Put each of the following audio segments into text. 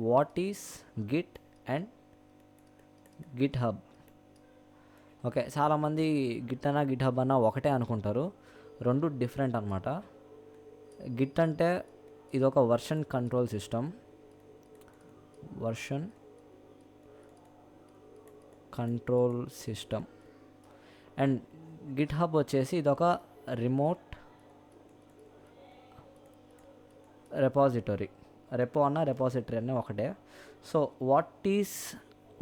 What is git and GitHub. Okay, చాలామంది Git అన్నా Git hub అన్నా ఒకటే అనుకుంటారు, రెండు డిఫరెంట్ అనమాట. గిట్ అంటే ఇది ఒక version control system, version control system. And GitHub వచ్చేసి ఇదొక రిమోట్ రెపాజిటరీ. రెపో అన్న రెపాజిటరీ అన్న ఒకటే. So what is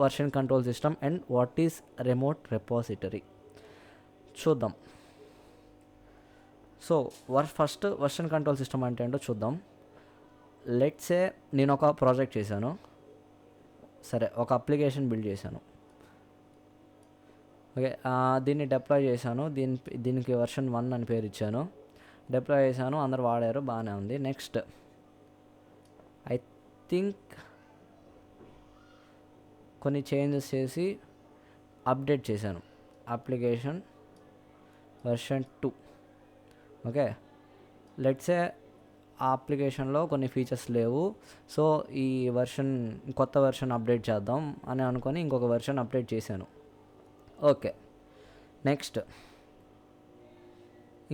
version control system and what is remote repository చూద్దాం. So first version control system అంటే ఏంటో చూద్దాం. లెట్సే నేను ఒక ప్రాజెక్ట్ చేశాను, సరే ఒక అప్లికేషన్ బిల్డ్ చేశాను. ఓకే, దీన్ని డిప్లాయ్ చేశాను, దీనికి వర్షన్ 1 అని పేరు ఇచ్చాను, డిప్లాయ్ చేశాను, అందరు వాడారు, బాగానే ఉంది. నెక్స్ట్ ఐ థింక్ కొన్ని చేంజెస్ చేసి అప్డేట్ చేశాను, అప్లికేషన్ వర్షన్ 2. ఓకే, లెట్సే ఆ అప్లికేషన్లో కొన్ని ఫీచర్స్ లేవు, సో ఈ కొత్త వర్షన్ అప్డేట్ చేద్దాం అని అనుకొని ఇంకొక వర్షన్ అప్డేట్ చేశాను. ఓకే, నెక్స్ట్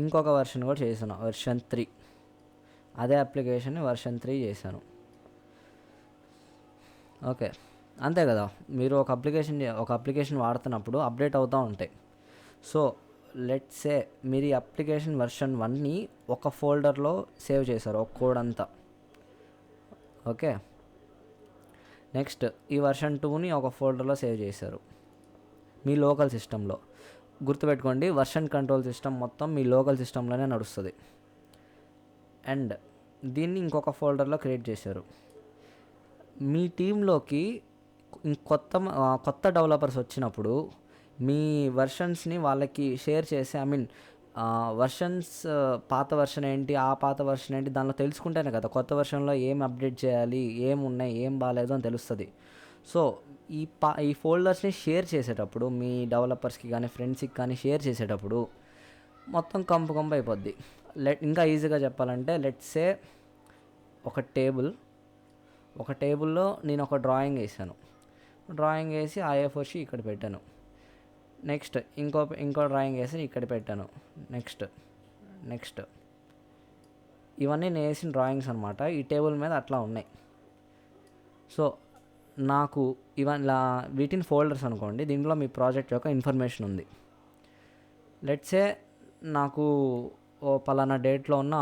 ఇంకొక వర్షన్ కూడా చేశాను, వర్షన్ 3. అదే అప్లికేషన్ని వర్షన్ 3 చేశాను. ఓకే, అంతే కదా, మీరు ఒక అప్లికేషన్ వాడుతున్నప్పుడు అప్డేట్ అవుతూ ఉంటాయి. సో లెట్సే మీరు ఈ అప్లికేషన్ వర్షన్ 1ని ఒక ఫోల్డర్లో సేవ్ చేశారు, ఒక కోడ్ అంతా. ఓకే, నెక్స్ట్ ఈ వర్షన్ 2ని ఒక ఫోల్డర్లో సేవ్ చేశారు మీ లోకల్ సిస్టంలో. గుర్తుపెట్టుకోండి, వర్షన్ కంట్రోల్ సిస్టమ్ మొత్తం మీ లోకల్ సిస్టంలోనే నడుస్తుంది. అండ్ దీన్ని ఇంకొక ఫోల్డర్లో క్రియేట్ చేశారు. మీ టీంలోకి కొత్త డెవలపర్స్ వచ్చినప్పుడు మీ వర్షన్స్ని వాళ్ళకి షేర్ చేసి, వర్షన్స్ పాత వర్షన్ ఏంటి, ఆ పాత వర్షన్ ఏంటి, దానిలో తెలుసుకుంటేనే కదా కొత్త వర్షన్లో ఏం అప్డేట్ చేయాలి, ఏం ఉన్నాయి, ఏం బాగాలేదు అని తెలుస్తుంది. సో ఈ ఫోల్డర్స్ని షేర్ చేసేటప్పుడు మీ డెవలపర్స్కి కానీ ఫ్రెండ్స్కి కానీ షేర్ చేసేటప్పుడు మొత్తం కంపు అయిపోద్ది. ఇంకా ఈజీగా చెప్పాలంటే లెట్సే ఒక టేబుల్లో నేను ఒక డ్రాయింగ్ వేసాను, డ్రాయింగ్ వేసి ఆ A4 షీట్ ఇక్కడ పెట్టాను. నెక్స్ట్ ఇంకో డ్రాయింగ్ వేసి ఇక్కడ పెట్టాను. నెక్స్ట్ ఇవన్నీ నేను వేసిన డ్రాయింగ్స్ అనమాట, ఈ టేబుల్ మీద అట్లా ఉన్నాయి. సో నాకు వీటిని ఫోల్డర్స్ అనుకోండి, దీంట్లో మీ ప్రాజెక్ట్ యొక్క ఇన్ఫర్మేషన్ ఉంది. లెట్సే నాకు పలానా డేట్లో ఉన్న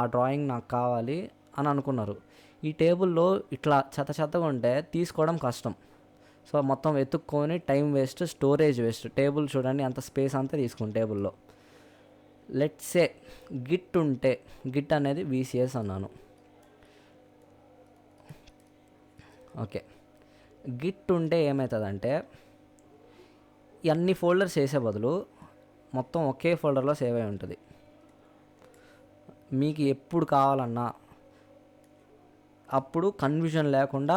ఆ డ్రాయింగ్ నాకు కావాలి అని అనుకున్నారు. ఈ టేబుల్లో ఇట్లా చెత్తగా ఉంటే తీసుకోవడం కష్టం. సో మొత్తం వెతుక్కొని time waste, storage waste. Table చూడండి అంత స్పేస్ అంతా తీసుకుని టేబుల్లో. లెట్సే గిట్ అనేది VCS అన్నాను. ఓకే, గిట్ ఉంటే ఏమవుతుందంటే అన్ని ఫోల్డర్స్ వేసే బదులు మొత్తం ఒకే ఫోల్డర్లో సేవ్ అయి ఉంటుంది. మీకు ఎప్పుడు కావాలన్నా అప్పుడు కన్ఫ్యూజన్ లేకుండా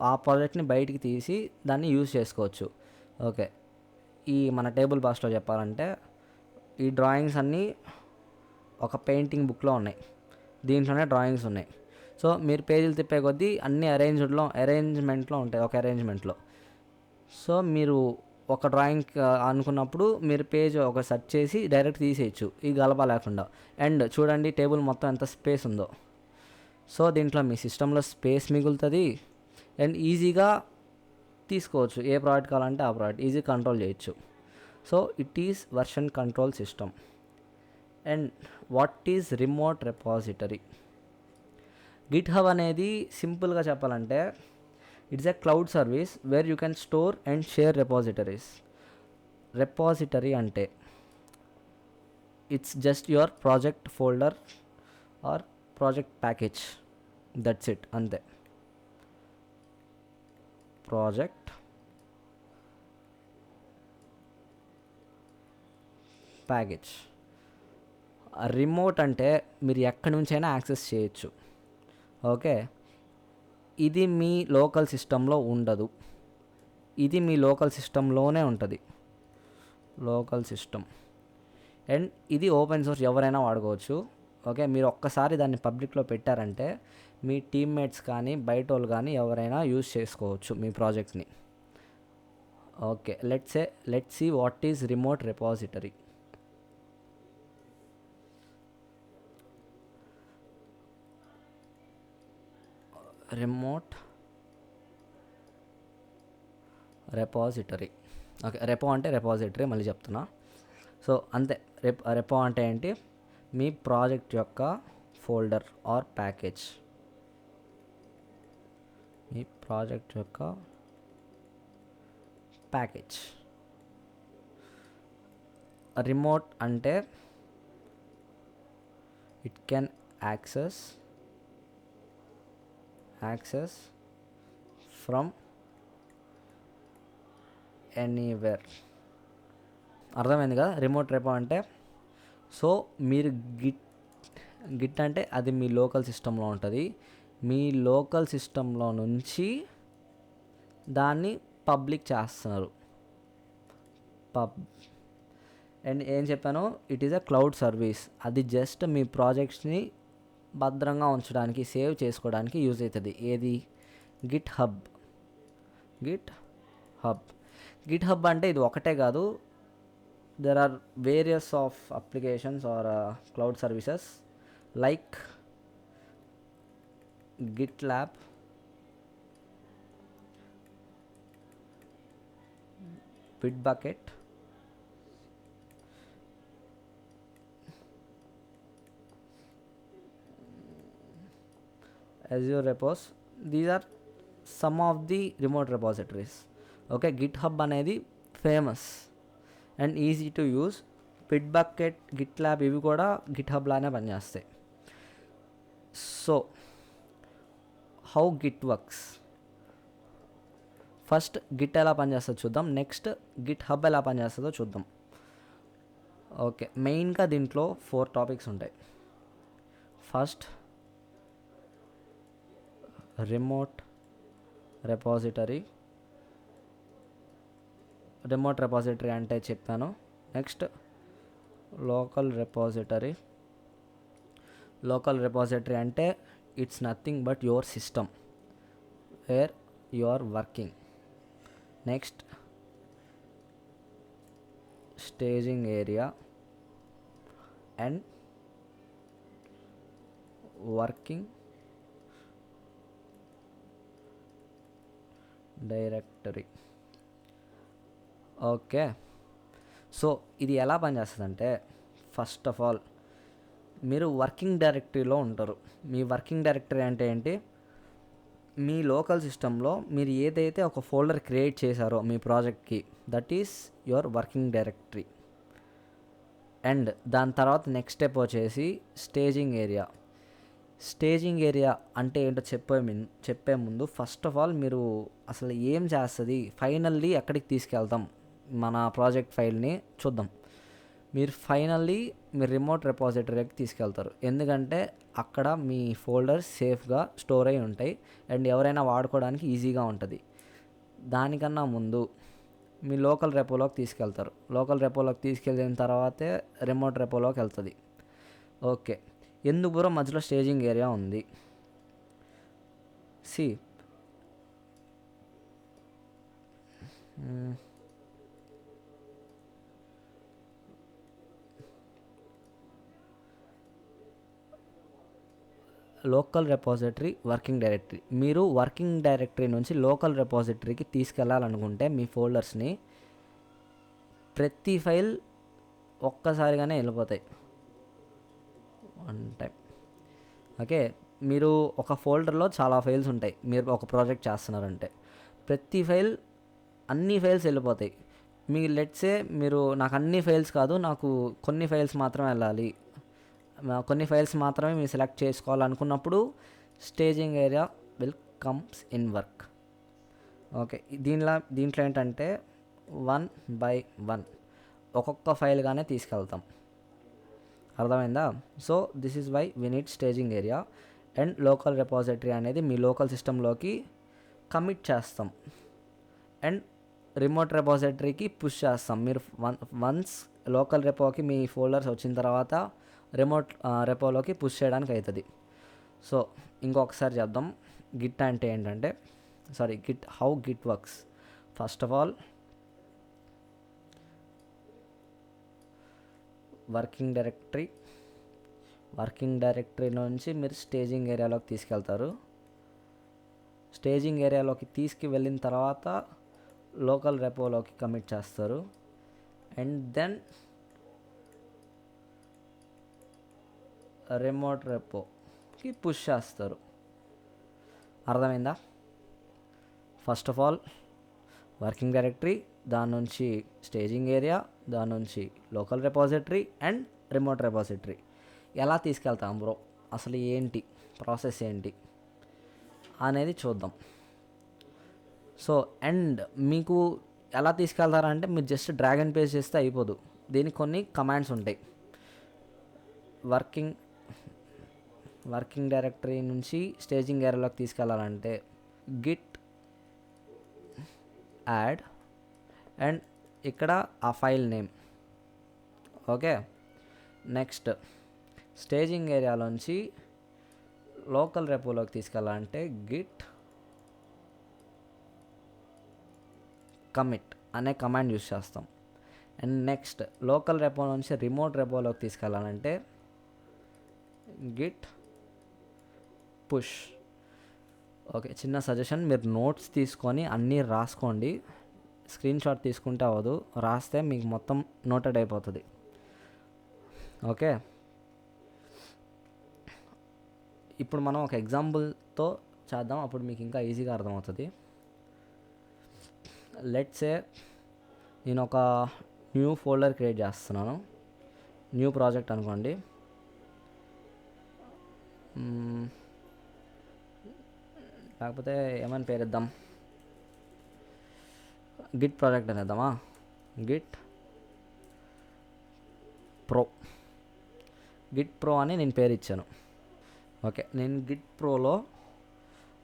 ఆ ప్రాజెక్ట్ని బయటికి తీసి దాన్ని యూజ్ చేసుకోవచ్చు. ఓకే, మన టేబుల్ బాక్స్లో చెప్పాలంటే ఈ డ్రాయింగ్స్ అన్నీ ఒక పెయింటింగ్ బుక్లో ఉన్నాయి, దీంట్లోనే డ్రాయింగ్స్ ఉన్నాయి. సో మీరు పేజీలు తిప్పే కొద్దీ అన్ని అరేంజ్మెంట్లో ఉంటాయి, ఒక అరేంజ్మెంట్లో. సో మీరు ఒక డ్రాయింగ్ అనుకున్నప్పుడు మీరు పేజ్ ఒక సెర్చ్ చేసి డైరెక్ట్ తీసేయచ్చు, ఈ గలబా లేకుండా. అండ్ చూడండి టేబుల్ మొత్తం ఎంత స్పేస్ ఉందో. సో దీంట్లో మీ సిస్టంలో స్పేస్ మిగులుతుంది అండ్ ఈజీగా తీసుకోవచ్చు, ఏ ప్రోడక్ట్ కావాలంటే ఆ ప్రోడక్ట్ ఈజీ కంట్రోల్ చేయొచ్చు. So it is version control system. And what is remote repository? GitHub అనేది సింపుల్గా చెప్పాలంటే it's a cloud service where you can store and share repositories. Repository అంటే it's just your project folder or project package, that's it, అంతే. Project package. Remote అంటే మీరు ఎక్కడి నుంచైనా access చేయొచ్చు. ఓకే, ఇది మీ లోకల్ సిస్టంలో ఉండదు, ఇది మీ లోకల్ సిస్టంలోనే ఉంటుంది, లోకల్ సిస్టమ్. అండ్ ఇది ఓపెన్ సోర్స్, ఎవరైనా వాడుకోవచ్చు. ఓకే, మీరు ఒక్కసారి దాన్ని పబ్లిక్లో పెట్టారంటే మీ టీమ్మేట్స్ కానీ బయట వాళ్ళు కానీ ఎవరైనా యూజ్ చేసుకోవచ్చు మీ ప్రాజెక్ట్ని. Okay, let's see what is remote repository. Remote repository. Okay, repo అంటే రెపాజిటరీ, మళ్ళీ చెప్తున్నా. సో అంతే, రెపో అంటే ఏంటి, మీ ప్రాజెక్ట్ యొక్క ఫోల్డర్ ఆర్ ప్యాకేజ్. మీ ప్రాజెక్ట్ యొక్క ప్యాకేజ్. రిమోట్ అంటే it can access from anywhere. అర్థమైంది కదా రిమోట్ రెపో అంటే. సో మీరు గిట్ అంటే అది మీ లోకల్ సిస్టంలో ఉంటుంది. మీ లోకల్ సిస్టంలో నుంచి దాన్ని పబ్లిక్ చేస్తున్నారు. అండ్ ఏం చెప్పాను, it is a cloud service. అది జస్ట్ మీ ప్రాజెక్ట్స్ని భద్రంగా ఉంచడానికి, సేవ్ చేసుకోవడానికి యూజ్ అవుతుంది. ఏది, గిట్ హబ్ అంటే ఇది ఒకటే కాదు, there are various of applications or cloud services like GitLab, Bitbucket, Azure Repos. These are some of the remote repositories. Okay, GitHub అనేది famous and easy to use. Bitbucket, GitLab ఇవి కూడా GitHub లానే పనిచేస్తాయి. So how git works, first git ఎలా పనిచేస్తుందో చూద్దాం, next Git hub ఎలా పనిచేస్తుందో చూద్దాం. ఓకే, మెయిన్గా దీంట్లో 4 టాపిక్స్ ఉంటాయి. ఫస్ట్ రిమోట్ రెపాజిటరీ అంటే చెప్పాను. నెక్స్ట్ లోకల్ రెపాజిటరీ అంటే it's nothing but your system where you are working. Next staging area and working directory. Okay, so ఇది ఎలా పనిచేస్తుందంటే, ఫస్ట్ ఆఫ్ ఆల్ మీరు వర్కింగ్ డైరెక్టరీలో ఉంటారు. మీ వర్కింగ్ డైరెక్టరీ అంటే ఏంటి, మీ లోకల్ సిస్టంలో మీరు ఏదైతే ఒక ఫోల్డర్ క్రియేట్ చేశారో మీ ప్రాజెక్ట్కి, that is your working directory. And దాని తర్వాత నెక్స్ట్ స్టెప్ వచ్చేసి స్టేజింగ్ ఏరియా అంటే ఏంటో చెప్పే ముందు ఫస్ట్ ఆఫ్ ఆల్ మీరు అసలు ఏం చేస్తుంది, ఫైనల్లీ ఎక్కడికి తీసుకెళ్తాం మన ప్రాజెక్ట్ ఫైల్ని చూద్దాం. మీరు రిమోట్ రెపాజిటరీకి తీసుకెళ్తారు, ఎందుకంటే అక్కడ మీ ఫోల్డర్స్ సేఫ్గా స్టోర్ అయి ఉంటాయి అండ్ ఎవరైనా వాడుకోవడానికి ఈజీగా ఉంటుంది. దానికన్నా ముందు మీ లోకల్ రెపోలోకి తీసుకెళ్తారు. లోకల్ రెపోలోకి తీసుకెళ్ళిన తర్వాతే రిమోట్ రెపోలోకి వెళ్తుంది. ఓకే, ఎందుకు బ్రో మధ్యలో స్టేజింగ్ ఏరియా ఉంది? See local repository, working directory. మీరు వర్కింగ్ డైరెక్టరీ నుంచి లోకల్ రెపాజిటరీకి తీసుకెళ్ళాలనుకుంటే మీ ఫోల్డర్స్ని ప్రతి ఫైల్ ఒక్కసారిగానే వెళ్ళిపోతాయి వన్ టైం. ఓకే, మీరు ఒక ఫోల్డర్లో చాలా ఫైల్స్ ఉంటాయి, మీరు ఒక ప్రాజెక్ట్ చేస్తున్నారంటే అన్ని ఫైల్స్ వెళ్ళిపోతాయి. లెట్సే మీరు నాకు అన్ని ఫైల్స్ కాదు, నాకు కొన్ని ఫైల్స్ మాత్రమే వెళ్ళాలి, కొన్ని ఫైల్స్ మాత్రమే మీరు సెలెక్ట్ చేసుకోవాలనుకున్నప్పుడు staging area will comes in work. Okay, దీంట్లో ఏంటంటే 1 by 1 ఒక్కొక్క ఫైల్గానే తీసుకెళ్తాం. అర్థమైందా? So this is why we need staging area. And local repository అనేది మీ లోకల్ సిస్టంలోకి కమిట్ చేస్తాం అండ్ రిమోట్ రెపాజిటరీకి పుష్ చేస్తాం. మీరు వన్స్ లోకల్ రెపోకి మీ ఫోల్డర్స్ వచ్చిన తర్వాత రిమోట్ రెపోలోకి పుష్ చేయడానికి అవుతుంది. సో ఇంకొకసారి చెప్దాం గిట్ అంటే ఏంటంటే Git how git works. First of all working directory నుంచి మీరు స్టేజింగ్ ఏరియాలోకి తీసుకెళ్తారు. స్టేజింగ్ ఏరియాలోకి తీసుకువెళ్ళిన తర్వాత లోకల్ రెపోలోకి కమిట్ చేస్తారు. అండ్ దెన్ రిమోట్ రెపోకి పుష్ చేస్తారు. అర్థమైందా? First of all working directory, దాని నుంచి స్టేజింగ్ ఏరియా, దాని నుంచి local repository and remote repository. ఎలా తీసుకెళ్తాం బ్రో, అసలు ఏంటి ప్రాసెస్ ఏంటి అనేది చూద్దాం. సో అండ్ మీకు ఎలా తీసుకెళ్తారంటే మీరు జస్ట్ డ్రాగ్ అండ్ పేస్ట్ చేస్తే అయిపోదు. దీనికి కొన్ని కమాండ్స్ ఉంటాయి. వర్కింగ్ డైరెక్టరీ నుంచి స్టేజింగ్ ఏరియాలోకి తీసుకెళ్ళాలంటే గిట్ యాడ్ అండ్ ఇక్కడ ఆ file name. Okay, next staging ఏరియాలోంచి లోకల్ రెపోలోకి తీసుకెళ్ళాలంటే గిట్ కమిట్ అనే కమాండ్ యూస్ చేస్తాం. అండ్ నెక్స్ట్ లోకల్ రెపో నుంచి రిమోట్ రెపోలోకి తీసుకెళ్ళాలంటే గిట్ పుష్. ఓకే, చిన్న సజెషన్, మీరు నోట్స్ తీసుకొని అన్నీ రాసుకోండి. స్క్రీన్ షాట్ తీసుకుంటే అవ్వదు, రాస్తే మీకు మొత్తం నోటెడ్ అయిపోతుంది. ఓకే, ఇప్పుడు మనం ఒక ఎగ్జాంపుల్తో చేద్దాం, అప్పుడు మీకు ఇంకా ఈజీగా అర్థమవుతుంది. లెట్స్ సే నేను ఒక న్యూ ఫోల్డర్ క్రియేట్ చేస్తున్నాను, న్యూ ప్రాజెక్ట్ అనుకోండి. లేకపోతే ఏమని పేరు ఇద్దాం, గిట్ ప్రాజెక్ట్ అనేద్దామా, గిట్ ప్రో అని నేను పేరు ఇచ్చాను. ఓకే, నేను గిట్ ప్రోలో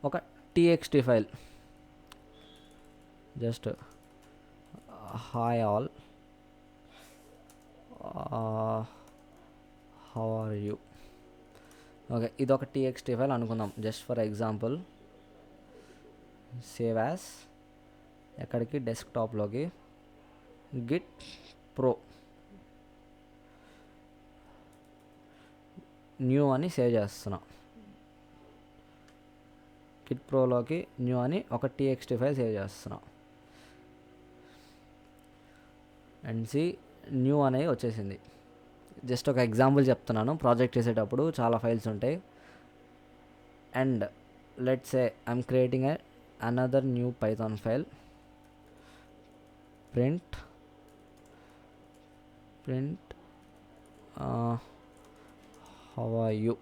ఒక TXT file, just hi all how are you. Okay, ఇది ఒక టీఎక్స్టీ ఫైల్ అనుకుందాం just for example. Save as, ఎక్కడికి, డెస్క్టాప్లోకి, గిట్ ప్రో న్యూ అని సేవ్ చేస్తున్నా. గిట్ ప్రోలోకి న్యూ అని ఒక టీఎక్స్టీ ఫైల్ సేవ్ చేస్తున్నా. అండ్ సి న్యూ అనేది వచ్చేసింది. జస్ట్ ఒక ఎగ్జాంపుల్ చెప్తున్నాను, ప్రాజెక్ట్ చేసేటప్పుడు చాలా ఫైల్స్ ఉంటాయి. And let's say I'm creating another new python file, print how are you,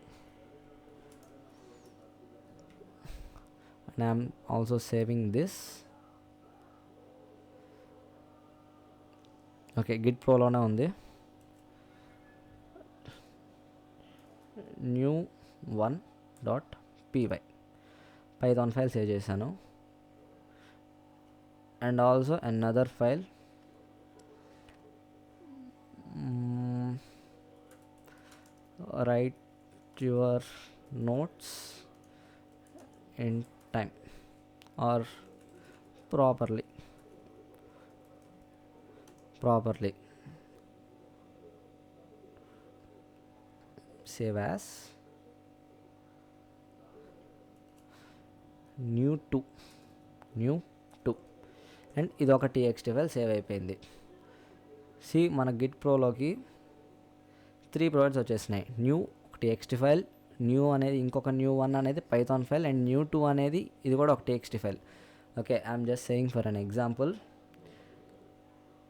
and I'm also saving this. Okay, git pro లోనే ఉంది. new1.py పైథాన్ ఫైల్ సేవ్ చేశాను. And also another file, right your notes in time or properly save as new 2 and ఇది ఒక TXT file save అయిపోయింది. See మన Git ప్రోలోకి 3 projects వచ్చేసినాయి. New ఒక టీఎక్స్టీ ఫైల్, న్యూ అనేది ఇంకొక న్యూ 1 అనేది పైథాన్ ఫైల్, అండ్ న్యూ 2 అనేది ఇది కూడా ఒక TXT file. Okay, I'm just saying for an example.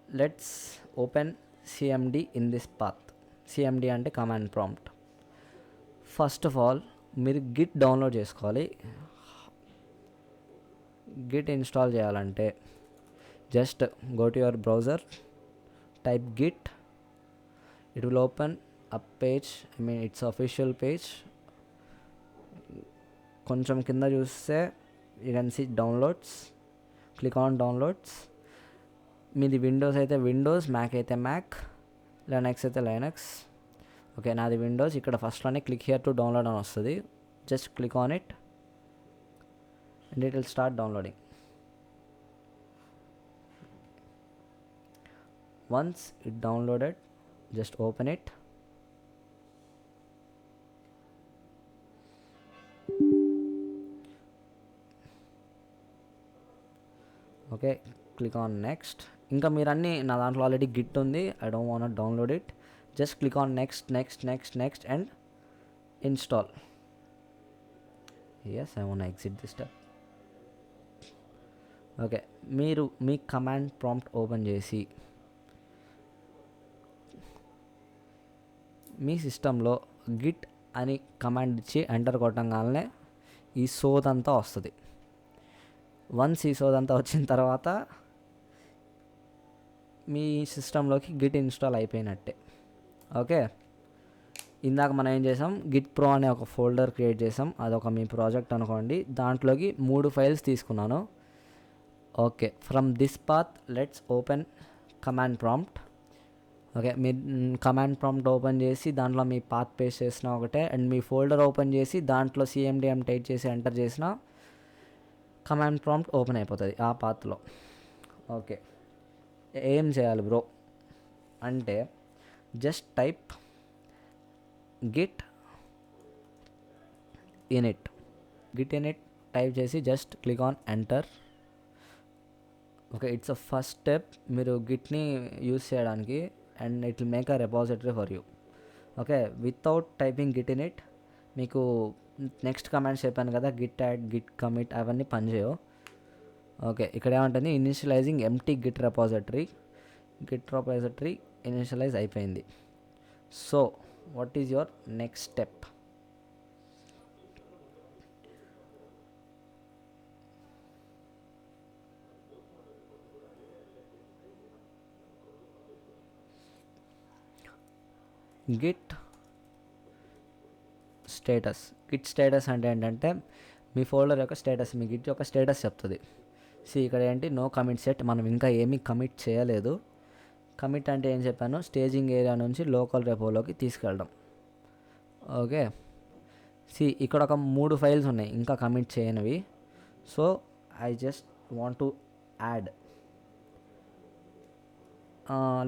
Let's open CMD in this path. CMD అంటే command prompt. First of all మీరు గిట్ డౌన్లోడ్ చేసుకోవాలి. గిట్ ఇన్స్టాల్ చేయాలంటే just go to your browser, type git, it will open a page, I mean it's official page. కొంచెం కింద చూస్తే you can see downloads, click on downloads. మీది Windows అయితే Windows, Mac అయితే Mac, Linux అయితే Linux. Okay, నాది Windows. ఇక్కడ ఫస్ట్లోనే click here to download అని వస్తుంది. just click on it and it will start downloading. Once it downloaded, just open it. Okay, click on next. ఇంకా మీరు అన్నీ నా దాంట్లో ఆల్రెడీ గిట్ ఉంది, I don't want download it. Just click on next next next next and install. Yes, I want exit this step. Okay, మీరు మీ command prompt open చేసి మీ సిస్టంలో గిట్ అని కమాండ్ ఇచ్చి ఎంటర్ కొట్టంగానే ఈ సోదంతా వస్తుంది. వన్స్ ఈ సోదంతా వచ్చిన తర్వాత మీ సిస్టంలోకి గిట్ ఇన్స్టాల్ అయిపోయినట్టే. ఓకే, ఇందాక మనం ఏం చేసాం, గిట్ ప్రో అనే ఒక ఫోల్డర్ క్రియేట్ చేసాం, అదొక మీ ప్రాజెక్ట్ అనుకోండి. దాంట్లోకి 3 ఫైల్స్ తీసుకున్నాను. Okay, from this path let's open command prompt. Okay, me command prompt open చేసి దాంట్లో మీ పాత్ పేస్ట్ చేసిన ఒకటే, అండ్ మీ ఫోల్డర్ ఓపెన్ చేసి దాంట్లో CMD టైప్ చేసి ఎంటర్ చేసిన కమాండ్ ప్రాంప్ట్ ఓపెన్ అయిపోతుంది ఆ పాత్లో. ఓకే, ఏం చేయాలి బ్రో అంటే just type git init type చేసి just click on enter. Okay, it's a first step మీరు గిట్ని యూస్ చేయడానికి, and it will make a repository for you. Okay, without typing git init మీకు నెక్స్ట్ కమాండ్స్ చెప్పాను కదా, Git add, Git commit, అవన్నీ పనిచేయవు. Okay, ఇక్కడ ఏమంటుంది, initializing empty git repository initialize అయిపోయింది. So what is your next step? Git status అంటే ఏంటంటే మీ ఫోల్డర్ యొక్క స్టేటస్, మీ గిట్ యొక్క స్టేటస్ చెప్తుంది. ఇక్కడ ఏంటి, నో కమిట్ సెట్, మనం ఇంకా ఏమీ కమిట్ చేయలేదు. కమిట్ అంటే ఏం చెప్పాను, స్టేజింగ్ ఏరియా నుంచి లోకల్ రెపోలోకి తీసుకెళ్ళడం. ఓకే, ఇక్కడ ఒక 3 ఫైల్స్ ఉన్నాయి ఇంకా కమిట్ చేయనివి. So I just want to add.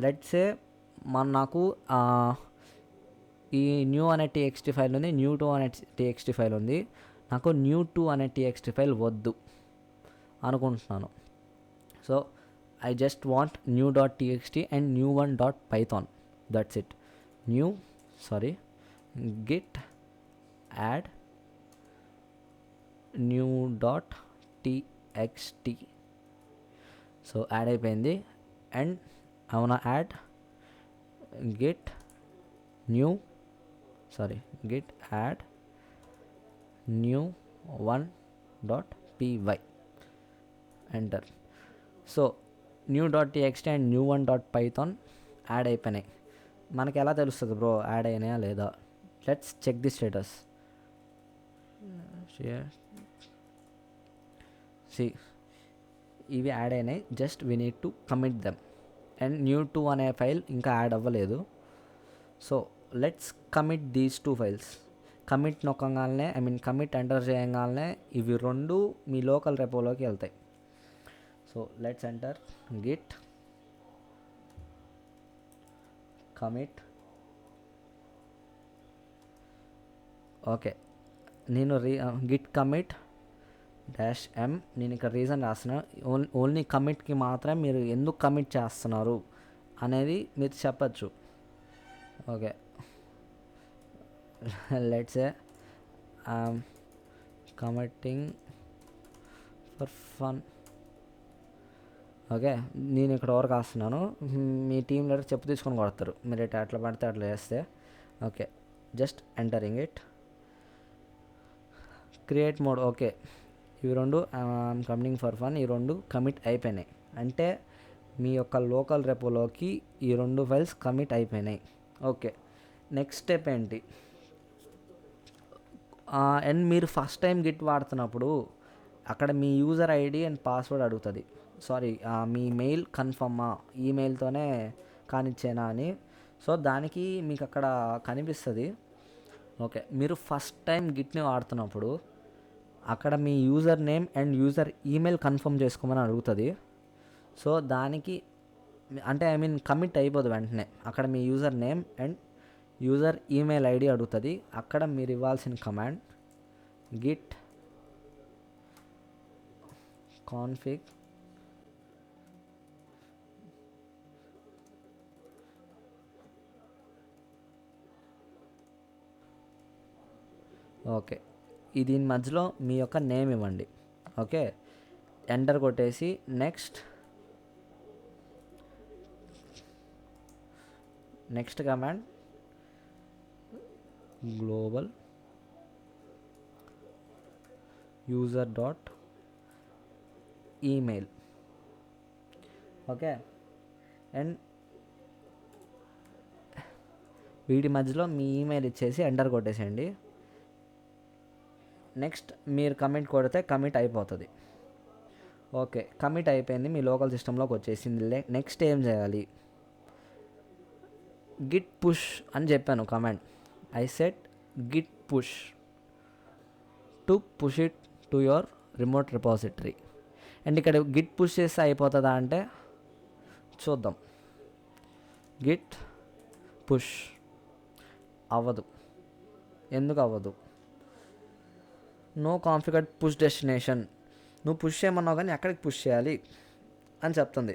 Let's say నాకు ఈ న్యూ అనే TXT ఫైల్ ఉంది, new2 అనే TXT ఫైల్ ఉంది. నాకు new2 అనే TXT ఫైల్ వద్దు అనుకుంటున్నాను. So I just want new.txt and new1.python. That's it. git add new.txt. So add అయిపోయింది. And I want add git add new1.py. Enter. So new.txt and new1.python add అయిపోయినాయి. మనకి ఎలా తెలుస్తుంది బ్రో యాడ్ అయినాయా లేదా? Let's check the status. ఇవి add అయినాయి, just we need to commit them. And new2 అనే ఫైల్ ఇంకా యాడ్ అవ్వలేదు. So let's commit these 2 files. Commit నొక్కగానే, కమిట్ ఎంటర్ చేయగానే ఇవి 2 మీ లోకల్ రెపోలోకి వెళ్తాయి. So let's enter Git commit. Okay, నేను గిట్ కమిట్ -m. నేను ఇక్కడ రీజన్ రాస్తున్నా, ఓన్లీ కమిట్కి మాత్రమే మీరు ఎందుకు కమిట్ చేస్తున్నారు అనేది మీరు చెప్పచ్చు. Okay, let's say I'm committing for fun. Okay, నేను ఇక్కడ వరకు రాస్తున్నాను, మీ టీం లీడర్ చెప్పు తీసుకొని కొడతారు మీరు అట్లా పడితే అట్లా చేస్తే. Okay, just entering it. Create mode. Okay, ఇవి 2 ఐఎమ్ కమిటింగ్ ఫర్ ఫన్, ఈ 2 కమిట్ అయిపోయినాయి. అంటే మీ యొక్క లోకల్ రెపోలోకి ఈ 2 ఫైల్స్ కమిట్ అయిపోయినాయి. ఓకే, నెక్స్ట్ స్టెప్ ఏంటి? అండ్ మీరు ఫస్ట్ టైం గిట్ వాడుతున్నప్పుడు అక్కడ మీ యూజర్ ఐడి అండ్ పాస్వర్డ్ అడుగుతుంది. మీ మెయిల్ కన్ఫర్మా, ఈమెయిల్తోనే కానిచ్చేనా అని. సో దానికి మీకు అక్కడ కనిపిస్తుంది ఓకే, మీరు ఫస్ట్ టైం గిట్ని వాడుతున్నప్పుడు అక్కడ మీ user name and user email confirm చేసుకోమని అడుగుతుంది. సో దానికి అంటే ఐ మీన్ కమిట్ అయిపోదు వెంటనే. అక్కడ మీ user name and user email ID అడుగుతుంది. అక్కడ మీరు ఇవ్వాల్సిన కమాండ్ గిట్ కాన్ఫిగ్ ఓకే, దీని మధ్యలో మీ యొక్క నేమ్ ఇవ్వండి. ఓకే, ఎంటర్ కొట్టేసి next command global user dot email. Okay, and వీటి మధ్యలో మీ ఈమెయిల్ ఇచ్చేసి ఎంటర్ కొట్టేసేయండి. నెక్స్ట్ మీరు కమిట్ కొడితే కమిట్ అయిపోతుంది. ఓకే, కమిట్ అయిపోయింది, మీ లోకల్ సిస్టంలోకి వచ్చేసింది. నెక్స్ట్ ఏం చేయాలి? గిట్ పుష్ అని చెప్పాను command. I set git push to push it to your remote repository. And ఇక్కడ గిట్ పుష్ చేస్తే అయిపోతుందా అంటే చూద్దాం. గిట్ పుష్ అవ్వదు. ఎందుకు అవ్వదు? No configured push destination. నువ్వు పుష్ చేయమన్నావు కానీ ఎక్కడికి పుష్ చేయాలి అని చెప్తుంది.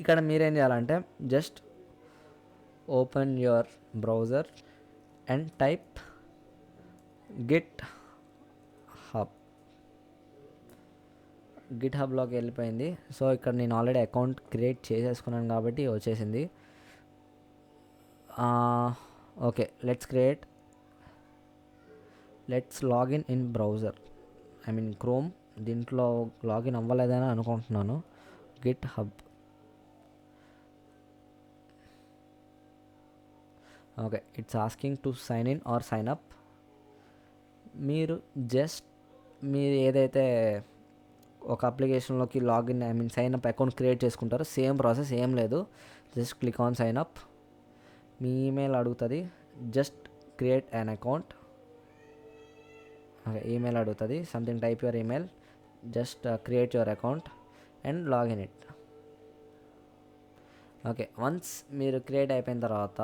ఇక్కడ మీరేం చేయాలంటే just open your browser and type గిట్ హబ్లోకి వెళ్ళిపోయింది. సో ఇక్కడ నేను ఆల్రెడీ అకౌంట్ క్రియేట్ చేసేసుకున్నాను కాబట్టి వచ్చేసింది. Okay, let's login in browser, I mean Chrome. దీంట్లో లాగిన్ అవ్వలేదని అనుకుంటున్నాను. GitHub. Okay, it's asking to sign in or sign up. మీరు ఏదైతే ఒక అప్లికేషన్లోకి login I mean sign up account create చేసుకుంటారో సేమ్ ప్రాసెస్, ఏం లేదు. Just click on sign up. మీ ఈమెయిల్ అడుగుతుంది, just create an account. Okay, email అడుగుతుంది, something type your email, just create your account and login it. Okay, once మీరు create అయిపోయిన తర్వాత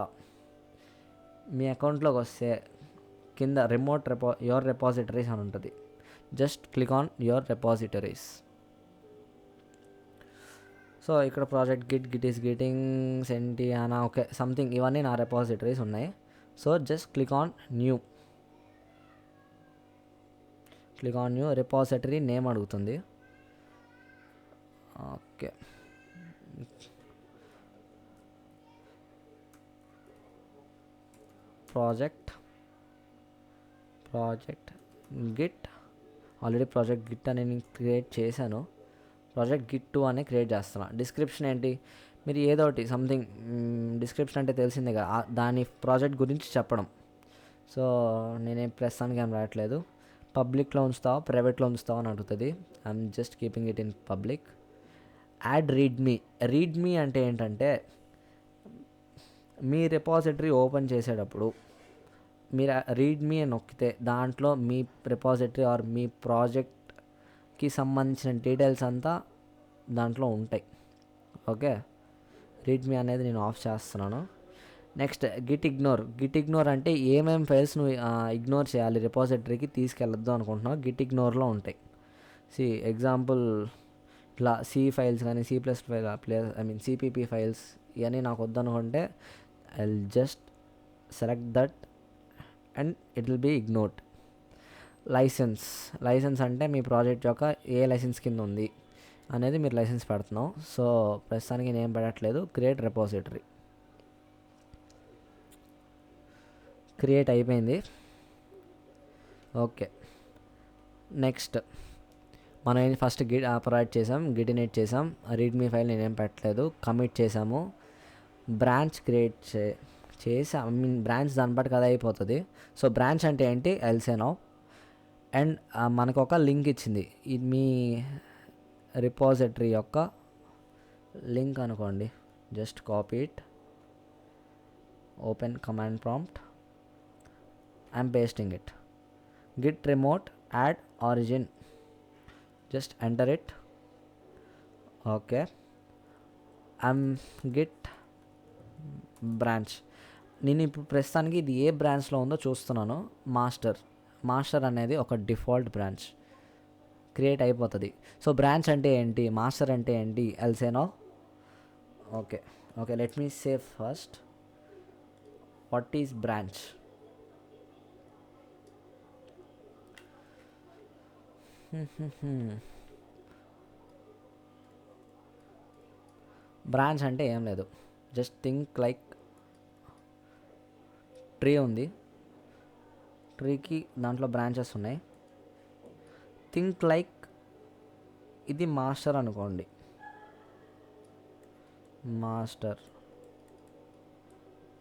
మీ అకౌంట్లోకి వస్తే కింద యువర్ రెపాజిటరీస్ అని ఉంటుంది. Just click on your repositories. So ఇక్కడ ప్రాజెక్ట్ గిట్ ఈస్ గెటింగ్ సెంటియానా, ఓకే సంథింగ్ ఇవన్నీ నా రెపాజిటరీస్ ఉన్నాయి. So just click on new. Repository name అడుగుతుంది. Okay, project git. Already project git అని నేను క్రియేట్ చేశాను. ప్రాజెక్ట్ గిట్ 2 అని క్రియేట్ చేస్తున్నా. డిస్క్రిప్షన్ ఏంటి? మీరు ఏదో ఒకటి సంథింగ్, డిస్క్రిప్షన్ అంటే తెలిసిందే కదా, దాని ప్రాజెక్ట్ గురించి చెప్పడం. సో నేనేం ప్రస్తుతానికి ఏం రాయట్లేదు. పబ్లిక్లో ఉంచుతావా ప్రైవేట్లో ఉంచుతావా అని అడుగుతుంది. I'm just keeping it in public. Add readme అంటే ఏంటంటే మీ రెపాజిటరీ ఓపెన్ చేసేటప్పుడు మీరు రీడ్మీ అని నొక్కితే దాంట్లో మీ రెపాజిటరీ ఆర్ మీ ప్రాజెక్ట్కి సంబంధించిన డీటెయిల్స్ అంతా దాంట్లో ఉంటాయి. ఓకే, రీడ్మీ అనేది నేను ఆఫ్ చేస్తున్నాను. నెక్స్ట్ గిట్ ఇగ్నోర్ అంటే ఏమేమి ఫైల్స్ నువ్వు ఇగ్నోర్ చేయాలి, రిపాజిటరీకి తీసుకెళ్ళొద్దు అనుకుంటున్నావు, గిట్ ఇగ్నోర్లో ఉంటాయి. ఎగ్జాంపుల్ ఇట్లా సి ఫైల్స్ కానీ సిపిపి ఫైల్స్ ఇవన్నీ నాకు వద్దనుకుంటే I will just select that and it will be ignored. Licence అంటే మీ ప్రాజెక్ట్ యొక్క ఏ లైసెన్స్ కింద ఉంది అనేది మీరు లైసెన్స్ పెడుతున్నాం. సో ప్రస్తుతానికి నేను పెట్టట్లేదు. Create repository. క్రియేట్ అయిపోయింది. ఓకే, నెక్స్ట్ మనం ఫస్ట్ గిట్ ప్రొవైడ్ చేసాం, గిట్ ఇనిట్ చేసాం, రీడ్మీ ఫైల్ నేనేం పెట్టలేదు, కమిట్ చేసాము, బ్రాంచ్ క్రియేట్ చేసాం. బ్రాంచ్ దాన్ని బట్టి కదా అయిపోతుంది. సో బ్రాంచ్ అంటే ఏంటి? ఎల్సేనో. అండ్ మనకు ఒక లింక్ ఇచ్చింది, ఇది మీ రిపాజిటరీ యొక్క లింక్ అనుకోండి. Just copy it, open command prompt, I'm pasting it. Git remote add origin, just enter it. Okay, I'm Git branch. నేను ఇప్పుడు ప్రస్తుతానికి ఇది ఏ బ్రాంచ్లో ఉందో చూస్తున్నాను. మాస్టర్ అనేది ఒక డిఫాల్ట్ బ్రాంచ్ క్రియేట్ అయిపోతుంది. సో బ్రాంచ్ అంటే ఏంటి, మాస్టర్ అంటే ఏంటి, ఎల్సేనో. Okay, let me save first. What is branch? Branch అంటే ఏం లేదు, జస్ట్ థింక్ లైక్ ట్రీ ఉంది, ట్రీకి దాంట్లో బ్రాంచెస్ ఉన్నాయి. థింక్ లైక్ ఇది మాస్టర్ అనుకోండి. మాస్టర్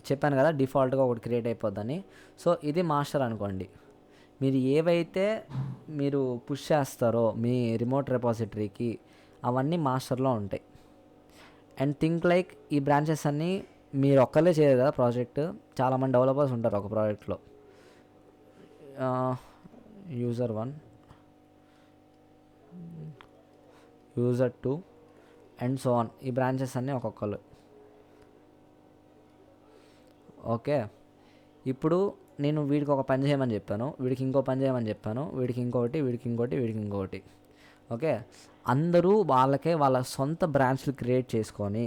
చెప్పాను కదా డిఫాల్ట్గా ఒకటి క్రియేట్ అయిపోద్దని. సో ఇది మాస్టర్ అనుకోండి. మీరు ఏవైతే మీరు పుష్ చేస్తారో మీ రిమోట్ రెపాజిటరీకి అవన్నీ మాస్టర్లో ఉంటాయి. అండ్ థింక్ లైక్ ఈ బ్రాంచెస్ అన్నీ మీరు ఒక్కళ్ళే చేయరు కదా ప్రాజెక్ట్, చాలామంది డెవలపర్స్ ఉంటారు ఒక ప్రాజెక్ట్లో. User 1, user 2 and so on. ఈ బ్రాంచెస్ అన్నీ ఒక్కొక్కరు. ఓకే, ఇప్పుడు నేను వీడికి ఒక పని చేయమని చెప్పాను, వీడికి ఇంకో పని చేయమని చెప్పాను, వీడికి ఇంకొకటి, వీడికి ఇంకోటి, వీడికి ఇంకొకటి. ఓకే, అందరూ వాళ్ళ సొంత బ్రాంచ్లు క్రియేట్ చేసుకొని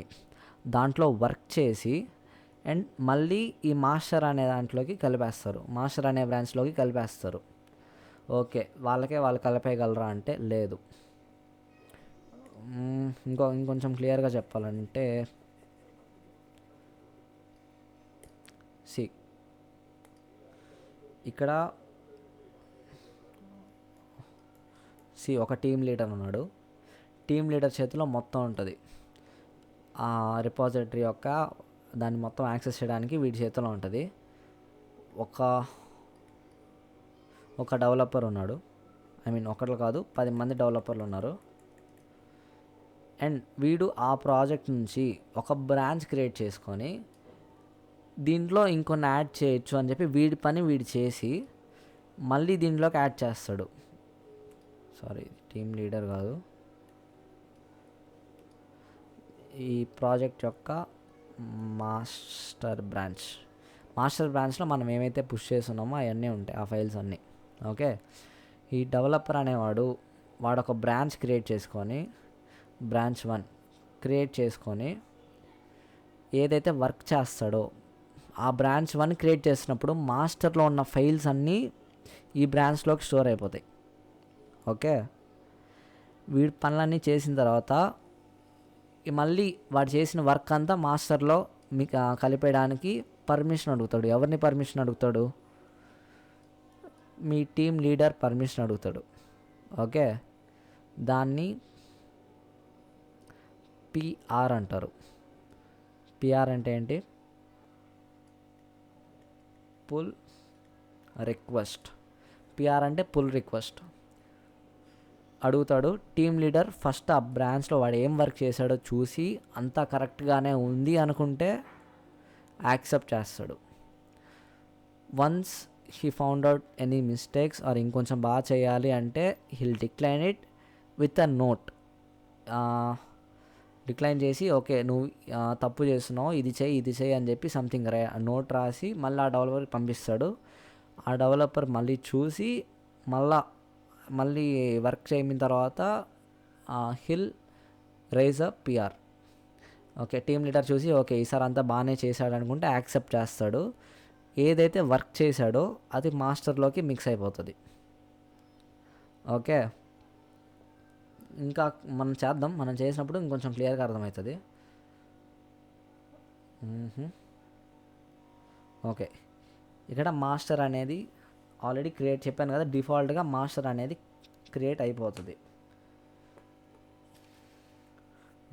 దాంట్లో వర్క్ చేసి అండ్ మళ్ళీ ఈ మాస్టర్ అనే దాంట్లోకి కలిపేస్తారు, మాస్టర్ అనే బ్రాంచ్లోకి కలిపేస్తారు. ఓకే, వాళ్ళు కలిపేయగలరా అంటే లేదు. ఇంకొంచెం క్లియర్గా చెప్పాలంటే ఇక్కడ ఒక టీమ్ లీడర్ ఉన్నాడు. టీమ్ లీడర్ చేతిలో మొత్తం ఉంటుంది. ఆ రిపాజిటరీ యొక్క దాన్ని మొత్తం యాక్సెస్ చేయడానికి వీడి చేతిలో ఉంటుంది. ఒక డెవలపర్ ఉన్నాడు, ఒకళ్ళు కాదు 10 మంది డెవలపర్లు ఉన్నారు. అండ్ వీడు ఆ ప్రాజెక్ట్ నుంచి ఒక బ్రాంచ్ క్రియేట్ చేసుకొని దీంట్లో ఇంకొన్ని యాడ్ చేయొచ్చు అని చెప్పి వీడి పని వీడు చేసి మళ్ళీ దీంట్లోకి యాడ్ చేస్తాడు. సారీ, టీమ్ లీడర్ కాదు, ఈ ప్రాజెక్ట్ యొక్క మాస్టర్ బ్రాంచ్లో మనం ఏమైతే పుష్ చేస్తున్నామో అవన్నీ ఉంటాయి, ఆ ఫైల్స్ అన్నీ. ఓకే, ఈ డెవలపర్ అనేవాడు ఒక బ్రాంచ్ క్రియేట్ చేసుకొని బ్రాంచ్ 1 క్రియేట్ చేసుకొని ఏదైతే వర్క్ చేస్తాడో ఆ బ్రాంచ్ 1 క్రియేట్ చేసినప్పుడు మాస్టర్లో ఉన్న ఫైల్స్ అన్నీ ఈ బ్రాంచ్లోకి స్టోర్ అయిపోతాయి. ఓకే, వీడి పనులన్నీ చేసిన తర్వాత మళ్ళీ వాడు చేసిన వర్క్ అంతా మాస్టర్లో మీకు కలిపేయడానికి పర్మిషన్ అడుగుతాడు. ఎవరిని పర్మిషన్ అడుగుతాడు? మీ టీమ్ లీడర్ పర్మిషన్ అడుగుతాడు. ఓకే, దాన్ని పిఆర్ అంటారు. పిఆర్ అంటే ఏంటి? Pull request. పిఆర్ అంటే పుల్ రిక్వెస్ట్ అడుగుతాడు. టీమ్ లీడర్ ఫస్ట్ ఆ బ్రాంచ్లో వాడు ఏం వర్క్ చేశాడో చూసి అంతా కరెక్ట్గానే ఉంది అనుకుంటే యాక్సెప్ట్ చేస్తాడు. Once he found out any mistakes or ఇంకొంచెం బాగా చేయాలి అంటే he'll decline it with a note. Decline చేసి ఓకే నువ్వు తప్పు చేస్తున్నావు, ఇది చేయి అని చెప్పి సంథింగ్ నోట్ రాసి మళ్ళీ ఆ డెవలపర్కి పంపిస్తాడు. ఆ డెవలపర్ మళ్ళీ చూసి మళ్ళీ వర్క్ చేయిన తర్వాత he'll raise a PR. Okay, team leader చూసి ఓకే ఈసారి అంతా బాగానే చేశాడు అనుకుంటే యాక్సెప్ట్ చేస్తాడు. ఏదైతే వర్క్ చేశాడో అది మాస్టర్లోకి మిక్స్ అయిపోతుంది. ఓకే, ఇంకా మనం చేసినప్పుడు ఇంకొంచెం క్లియర్గా అర్థమవుతుంది. ఓకే, ఇక్కడ మాస్టర్ అనేది ఆల్రెడీ చెప్పాను కదా, డిఫాల్ట్గా మాస్టర్ అనేది క్రియేట్ అయిపోతుంది.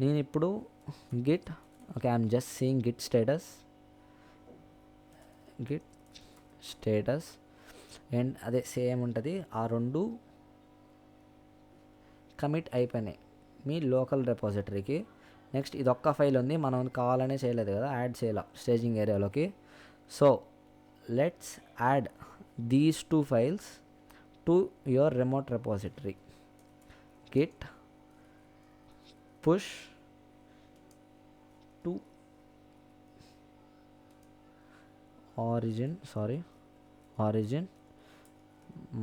నేను ఇప్పుడు git I'm just seeing git status and అదే సేమ్ ఉంటుంది. ఆ రెండు కమిట్ అయిపోయినాయి మీ లోకల్ రెపాజిటరీకి. నెక్స్ట్ ఇదొక్క ఫైల్ ఉంది, మనం కావాలనే చేయలేదు కదా, యాడ్ చేయాలి స్టేజింగ్ ఏరియాలోకి. So let's add these two files to your remote repository. Git push to origin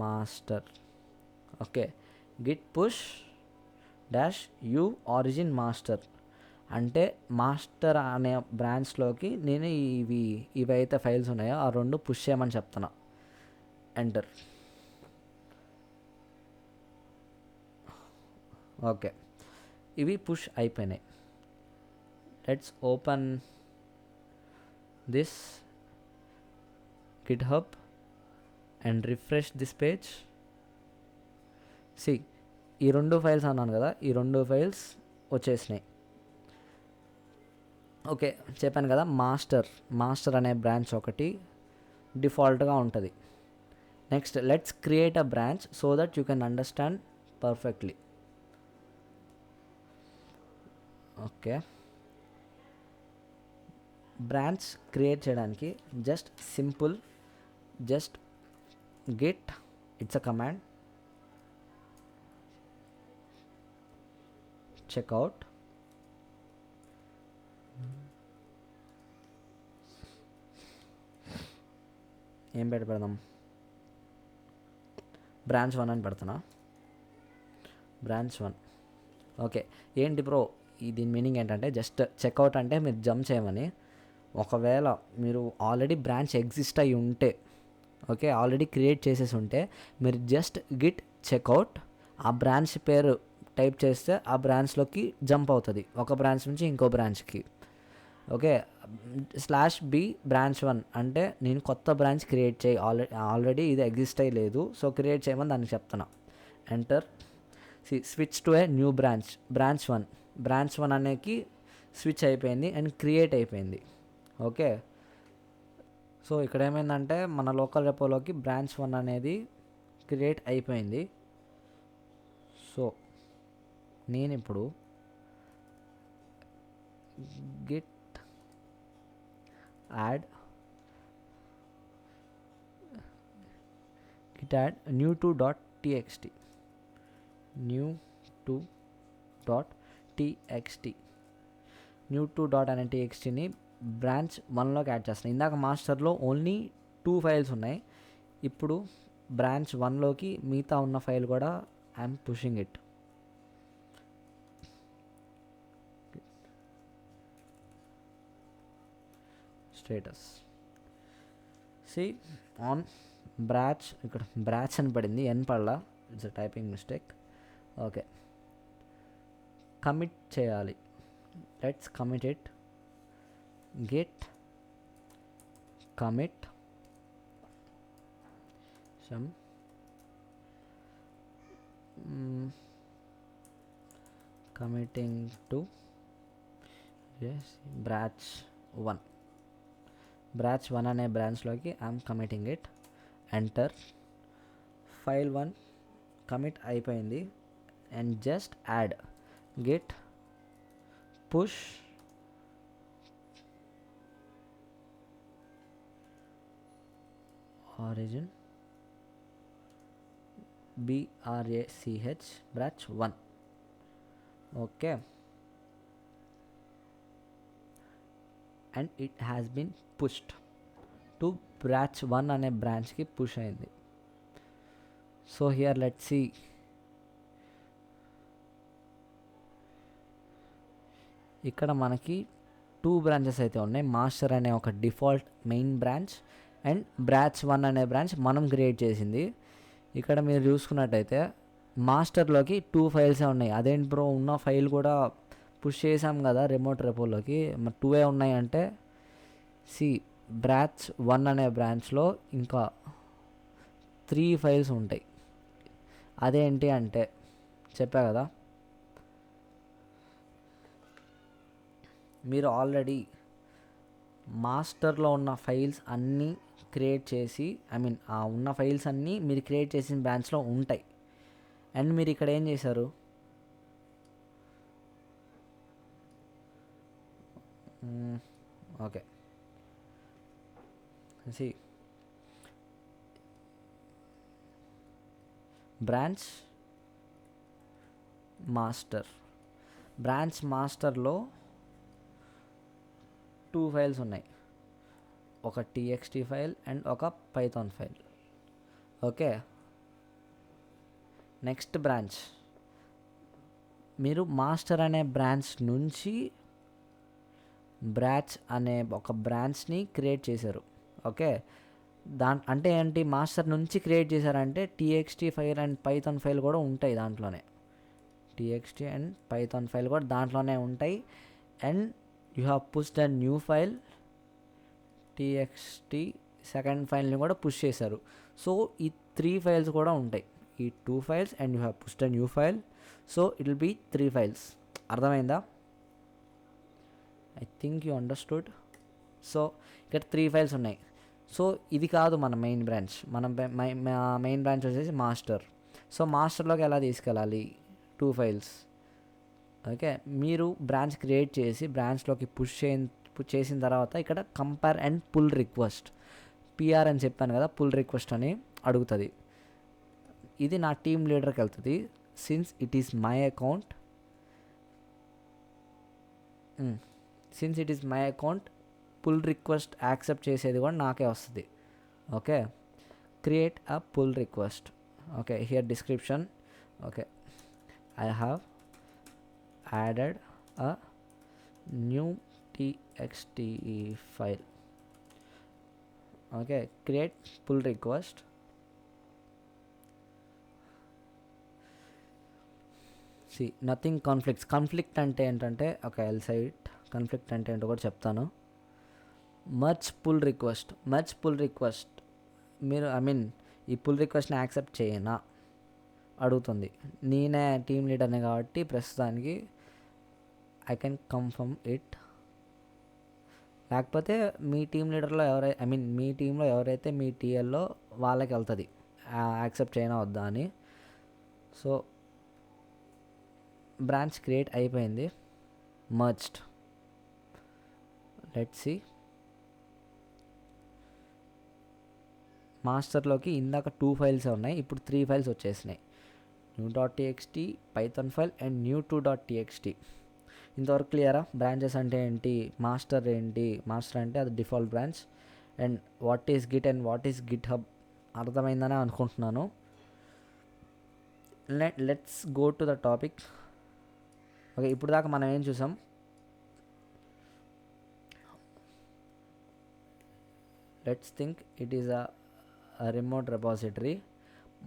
master. Okay, git push dash u origin master అంటే మాస్టర్ అనే బ్రాంచ్లోకి నేను ఇవైతే ఫైల్స్ ఉన్నాయో ఆ రెండు పుష్ చేయమని చెప్తున్నా. ఎంటర్. ఓకే, ఇవి పుష్ అయిపోయినాయి. Let's open this GitHub and refresh this page. See, ఈ రెండు ఫైల్స్ అన్నాను కదా, ఈ రెండు ఫైల్స్ వచ్చేసినాయి. ఓకే, చెప్పాను కదా మాస్టర్ అనే బ్రాంచ్ ఒకటి డిఫాల్ట్గా ఉంటుంది. Next let's create a branch so that you can understand perfectly. Okay, branch create చేయడానికి just git, it's a command, checkout, ఏం పెడదాం, బ్రాంచ్ 1 అని పెడుతున్నా. బ్రాంచ్ 1. ఓకే, ఏంటి బ్రో దీని మీనింగ్ ఏంటంటే జస్ట్ చెక్అవుట్ అంటే మీరు జంప్ చేయమని. ఒకవేళ మీరు ఆల్రెడీ బ్రాంచ్ ఎగ్జిస్ట్ అయి ఉంటే, ఓకే, ఆల్రెడీ క్రియేట్ చేసేసి ఉంటే మీరు జస్ట్ గిట్ చెక్అవుట్ ఆ బ్రాంచ్ పేరు టైప్ చేస్తే ఆ బ్రాంచ్లోకి జంప్ అవుతుంది, ఒక బ్రాంచ్ నుంచి ఇంకో బ్రాంచ్కి. ఓకే, /b బ్రాంచ్ 1 అంటే నేను కొత్త బ్రాంచ్ క్రియేట్ చేయి, ఆల్రెడీ ఇది ఎగ్జిస్ట్ అయ్యి లేదు, సో క్రియేట్ చేయమని దానికి చెప్తున్నా. Enter. Switch to a new branch 1 అనేది స్విచ్ అయిపోయింది అండ్ క్రియేట్ అయిపోయింది. ఓకే, సో ఇక్కడ ఏమైందంటే మన లోకల్ రెపోలోకి బ్రాంచ్ 1 అనేది క్రియేట్ అయిపోయింది. సో నేను ఇప్పుడు గిట్ యాడ్ new2.txt అనే txtని బ్రాంచ్ 1లోకి యాడ్ చేస్తాను. ఇందాక మాస్టర్లో ఓన్లీ 2 ఫైల్స్ ఉన్నాయి, ఇప్పుడు బ్రాంచ్ 1లోకి మిగతా ఉన్న ఫైల్ కూడా I'm pushing it. Status on branch, ఇక్కడ బ్రాంచ్ అని పడింది, ఎన్ పడలా, it's typing mistake. Okay, commit చేయాలి. Let's commit it. git commit some committing to branch 1 అనే బ్రాంచ్లోకి I'm committing it. Enter. File 1 commit అయిపోయింది and just add git push origin branch 1. Okay, and it has been pushed to branch 1 అనే బ్రాంచ్కి push అయింది. So here let's see. ఇక్కడ మనకి 2 branches అయితే ఉన్నాయి. మాస్టర్ అనే ఒక default main branch and branch 1 అనే బ్రాంచ్ మనం క్రియేట్ చేసింది. ఇక్కడ మీరు చూసుకున్నట్టయితే మాస్టర్లోకి 2 ఫైల్సే ఉన్నాయి. అదేంటి బ్రో, ఉన్న ఫైల్ కూడా పుష్ చేసాం కదా రిమోట్ రెపోలోకి, మరి 2 ఉన్నాయంటే బ్రాంచ్ 1 అనే బ్రాంచ్లో ఇంకా 3 ఫైల్స్ ఉంటాయి. అదేంటి అంటే చెప్పా కదా, మీరు ఆల్రెడీ మాస్టర్లో ఉన్న ఫైల్స్ అన్నీ క్రియేట్ చేసి, ఆ ఉన్న ఫైల్స్ అన్నీ మీరు క్రియేట్ చేసిన బ్రాంచ్లో ఉంటాయి. అండ్ మీరు ఇక్కడ ఏం చేశారు, ఓకే, బ్రాంచ్ మాస్టర్. బ్రాంచ్ మాస్టర్లో 2 ఫైల్స్ ఉన్నాయి, ఒక txt ఫైల్ అండ్ ఒక Python file. Okay, next branch. మీరు మాస్టర్ అనే బ్రాంచ్ నుంచి బ్రాంచ్ అనే ఒక బ్రాంచ్ని క్రియేట్ చేశారు. ఓకే, అంటే ఏంటి, మాస్టర్ నుంచి క్రియేట్ చేశారంటే txt file and Python file కూడా ఉంటాయి దాంట్లోనే. txt అండ్ పైథాన్ ఫైల్ కూడా దాంట్లోనే ఉంటాయి. And you have pushed a new file, txt second ఫైల్ని కూడా పుష్ చేశారు. సో ఈ 3 ఫైల్స్ కూడా ఉంటాయి, ఈ 2 files and you have pushed a new file. So it will be 3 files. అర్థమైందా? I think you understood. So ఇక్కడ 3 ఫైల్స్ ఉన్నాయి. సో ఇది కాదు మన మెయిన్ బ్రాంచ్. మన మెయిన్ బ్రాంచ్ వచ్చేసి మాస్టర్. సో మాస్టర్లోకి ఎలా తీసుకెళ్ళాలి? 2 ఫైల్స్. ఓకే, మీరు బ్రాంచ్ క్రియేట్ చేసి బ్రాంచ్లోకి పుష్ చేసిన తర్వాత ఇక్కడ compare and pull request, PR అని చెప్పాను కదా, పుల్ రిక్వెస్ట్ అని అడుగుతుంది. ఇది నా టీమ్ లీడర్కి వెళ్తుంది. Since it is my account, pull request accept చేసేది కూడా నాకే వస్తుంది. Okay, create a pull request. Okay, here description. Okay, I have added a new txt file. Okay, create pull request. See, nothing conflicts. Conflict అంటే ఏంటంటే, okay I'll say it. Conflict అంటే ఏంటో కూడా చెప్తాను. merge pull request. మీరు ఈ pull రిక్వెస్ట్ని accept చేయనా అడుగుతుంది. నేనే టీమ్ లీడర్ని కాబట్టి ప్రస్తుతానికి ఐ కెన్ కన్ఫర్మ్ ఇట్. లేకపోతే మీ టీమ్ లీడర్లో మీ టీంలో ఎవరైతే మీ టీఎల్లో వాళ్ళకి వెళ్తుంది యాక్సెప్ట్ చేయనా వద్దా అని. సో బ్రాంచ్ క్రియేట్ అయిపోయింది, మర్జ్డ్. Let's see. మాస్టర్లోకి ఇందాక 2 ఫైల్స్ ఉన్నాయి, ఇప్పుడు 3 ఫైల్స్ వచ్చేసినాయి. new.txt, Python file and new2.txt. ఇంతవరకు క్లియరా? బ్రాంచెస్ అంటే ఏంటి, మాస్టర్ ఏంటి? మాస్టర్ అంటే అది default branch. And what is git and what is Git hub అర్థమైందని అనుకుంటున్నాను. Let's go to the topic. Okay, ఇప్పుడు దాకా మనం ఏం చూసాం? Let's think it is a remote repository.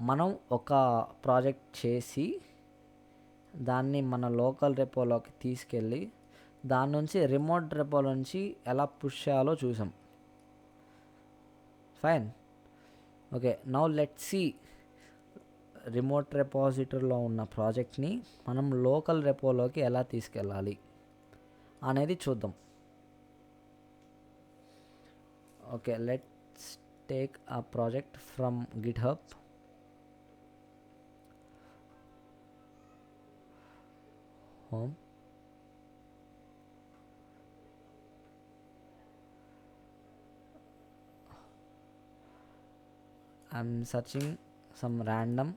మనం ఒక ప్రాజెక్ట్ చేసి దాన్ని మన లోకల్ రెపోలోకి తీసుకెళ్ళి దాని నుంచి రిమోట్ రెపోలో నుంచి ఎలా పుష్ చేయాలో చూసాం. Fine. Okay, now let's see remote రెపాజిటరీలో ఉన్న ప్రాజెక్ట్ని మనం లోకల్ రెపోలోకి ఎలా తీసుకెళ్ళాలి అనేది చూద్దాం. Okay, let's take a project from GitHub. Home. I'm searching some random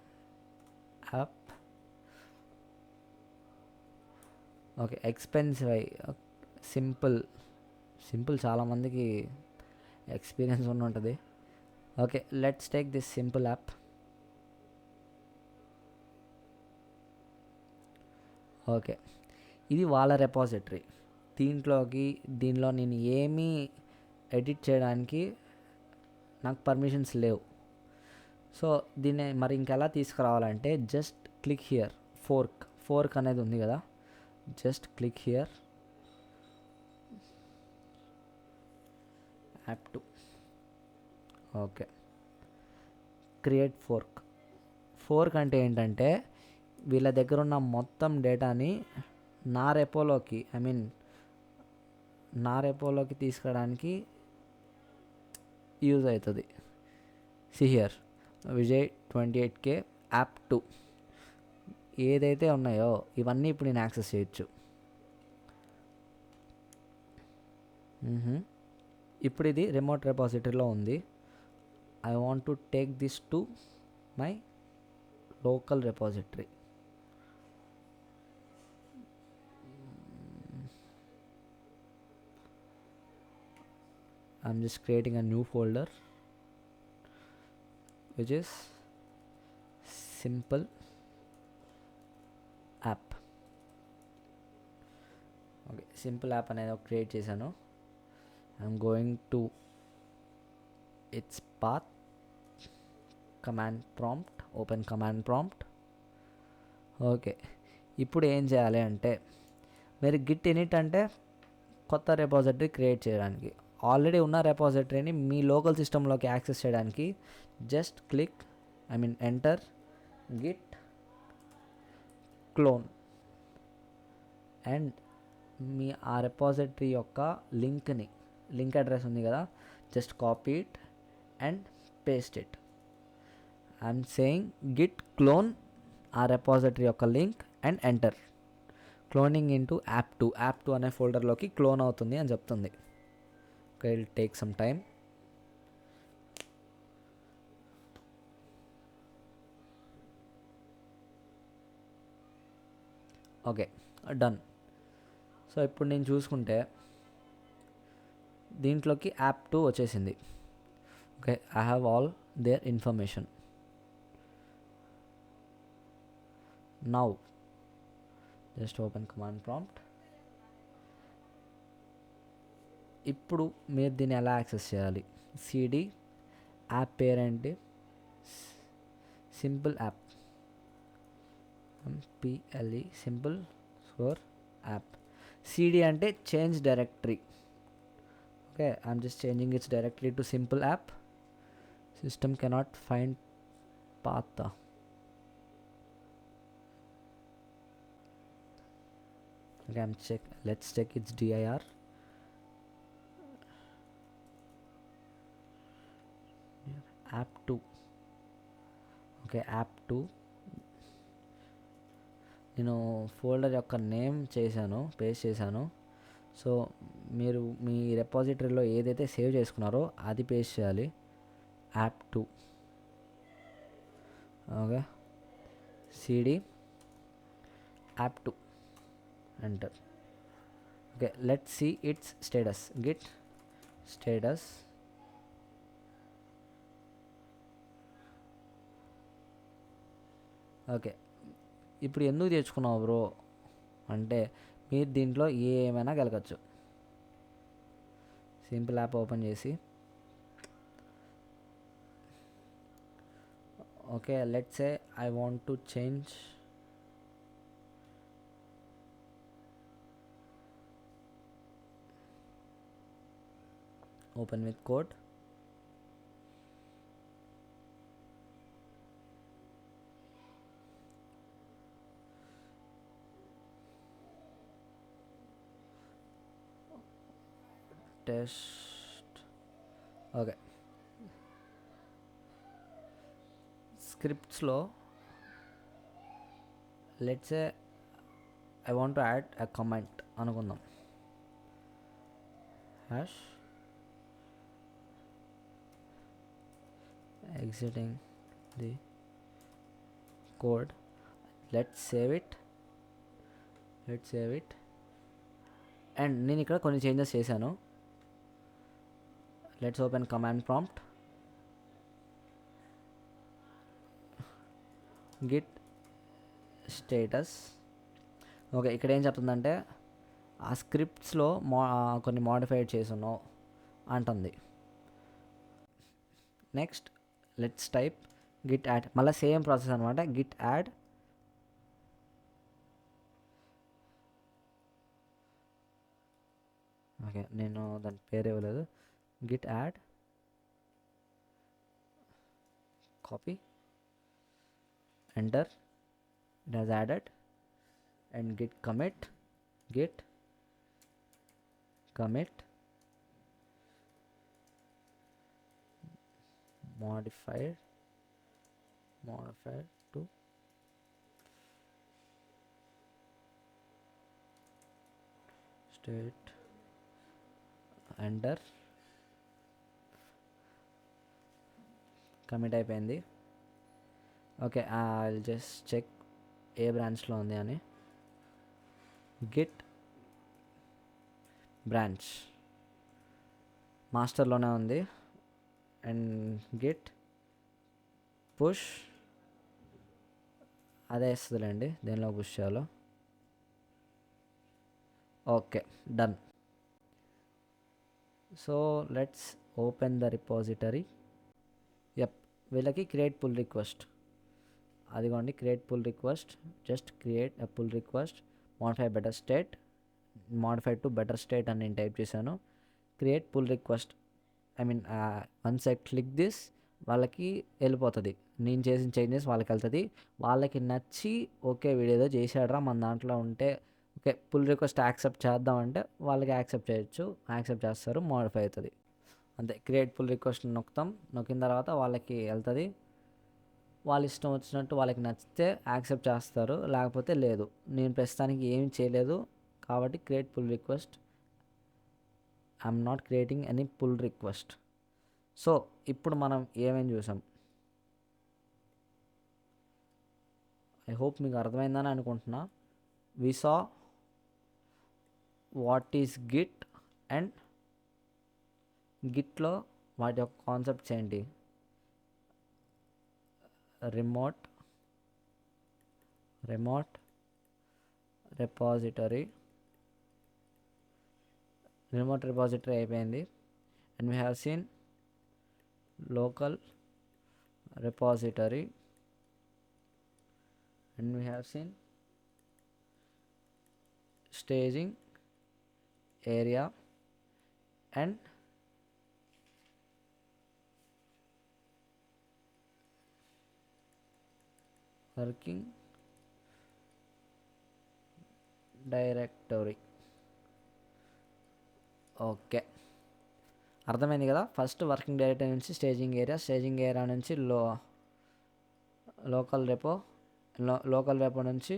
app. Okay, expensive simple చాలామందికి ఎక్స్పీరియన్స్ ఉంటుంది. Okay, let's take this simple app. Okay, ఇది వాళ్ళ రెపాజిటరీ. దీనిలో నేను ఏమీ ఎడిట్ చేయడానికి నాకు పర్మిషన్స్ లేవు. సో దీన్ని మరి ఇంకెలా తీసుకురావాలంటే జస్ట్ క్లిక్ హియర్, ఫోర్క్ అనేది ఉంది కదా, just click here, app 2. Okay, create fork అంటే ఏంటంటే వీళ్ళ దగ్గర ఉన్న మొత్తం డేటాని నా రెపోలోకి తీసుకురావడానికి యూజ్ అవుతుంది. See here, Vijay 28K app 2 ఏదైతే ఉన్నాయో ఇవన్నీ ఇప్పుడు నేను యాక్సెస్ చేయొచ్చు. ఇప్పుడు ఇది రిమోట్ రెపాజిటరీలో ఉంది. I want to take this to my local repository. I'm just creating a new folder which is simple app. Okay, simple app అనేది ఒక క్రియేట్ చేశాను. I'm going to it's path, command prompt, open command prompt. Okay, ఇప్పుడు ఏం చేయాలి అంటే, మీరు Git in it అంటే కొత్త రెపాజిటరీ క్రియేట్ చేయడానికి, ఆల్రెడీ ఉన్న రెపాజిటరీని మీ లోకల్ సిస్టంలోకి యాక్సెస్ చేయడానికి just enter git clone and మీ ఆ రెపాజిటరీ యొక్క లింక్ అడ్రస్ ఉంది కదా, just copy it and paste it. I'm saying git clone ఆ రెపాజిటరీ యొక్క link and enter. Cloning into app 2 అనే ఫోల్డర్లోకి క్లోన్ అవుతుంది అని చెప్తుంది. Okay, it take some time. Okay, done. So ఇప్పుడు నేను చూసుకుంటే దీంట్లోకి యాప్ 2 వచ్చేసింది. Okay, I have all their information. Now just open command prompt. ఇప్పుడు మీరు దీన్ని ఎలా యాక్సెస్ చేయాలి? సిడి యాప్ పేరేంటి? Simple app, P L E simple score app. CD అంటే change directory. Okay, I'm just changing its directory to simple app. System cannot find path. Okay, let's check its dir. App 2. Okay, app 2 నేను folder యొక్క name paste చేశాను. So మీరు మీ రెపాజిటరీలో ఏదైతే save చేసుకున్నారో అది paste చేయాలి, app 2. Okay, CD app 2 enter. Okay, let's see its status. Git status. Okay, ఇప్పుడు ఎందుకు తెచ్చుకున్నావు బ్రో అంటే, మీరు దీంట్లో ఏమైనా కలగచ్చు. సింపుల్ యాప్ ఓపెన్ చేసి, okay let's say I want to change open with code. Test. Okay, స్క్రిప్ట్స్లో let's say I want to add a comment అనుకుందాం. Hash exiting the code. let's save it and నేను ఇక్కడ కొన్ని changes చేశాను. Let's open command prompt. Git status. Okay, ఇక్కడ ఏం చెప్తుందంటే ఆ స్క్రిప్ట్స్లో కొన్ని మోడిఫైడ్ చేసున్నావు అంటుంది. Next let's type Git add. మళ్ళీ సేమ్ ప్రాసెస్ అనమాట. గిట్ యాడ్ ఓకే, నేను దాని పేరు ఇవ్వలేదు. Git add copy enter, it has added. And Git commit modified to state enter. Commit అయిపోయింది. ఓకే, ఐ జస్ట్ చెక్ ఏ బ్రాంచ్లో ఉంది అని. గిట్ బ్రాంచ్ మాస్టర్లోనే ఉంది. అండ్ గిట్ పుష్ అదే ఇస్తుందిలేండి దేనిలో పుష్ చేయాలో. Okay, done. So let's open the repository. Yup, వీళ్ళకి create pull request. అదిగోండి create pull request. Just create a pull request, modify better state, modify to better state అని నేను type చేశాను. Create pull request, I mean once I click this వాళ్ళకి వెళ్ళిపోతుంది. నేను చేసిన changes వాళ్ళకి వెళ్తుంది. వాళ్ళకి నచ్చి ఓకే వీడేదో చేశాడరా మన దాంట్లో ఉంటే ఓకే పుల్ రిక్వెస్ట్ యాక్సెప్ట్ చేద్దామంటే వాళ్ళకి యాక్సెప్ట్ చేయొచ్చు, యాక్సెప్ట్ చేస్తారు, మోడిఫై అవుతుంది. అంతే, క్రియేట్ పుల్ రిక్వెస్ట్ నొక్కుతాం. నొక్కిన తర్వాత వాళ్ళకి వెళ్తుంది. వాళ్ళ ఇష్టం వచ్చినట్టు వాళ్ళకి నచ్చితే యాక్సెప్ట్ చేస్తారు, లేకపోతే లేదు. నేను ప్రస్తుతానికి ఏం చేయలేదు కాబట్టి create pull request. I'm not creating any pull request. So ఇప్పుడు మనం ఏమేమి చూసాం, ఐ హోప్ మీకు అర్థమైందని అనుకుంటున్నా. We saw what is git and గిట్లో వాటి యొక్క కాన్సెప్ట్స్ ఏంటి. రిమోట్ రిపాజిటరీ అయిపోయింది. And we have seen local repository and we have seen staging area and working directory. Okay, అర్థమైంది కదా. ఫస్ట్ వర్కింగ్ డైరెక్టరీ నుంచి స్టేజింగ్ ఏరియా నుంచి లోకల్ రెపో నుంచి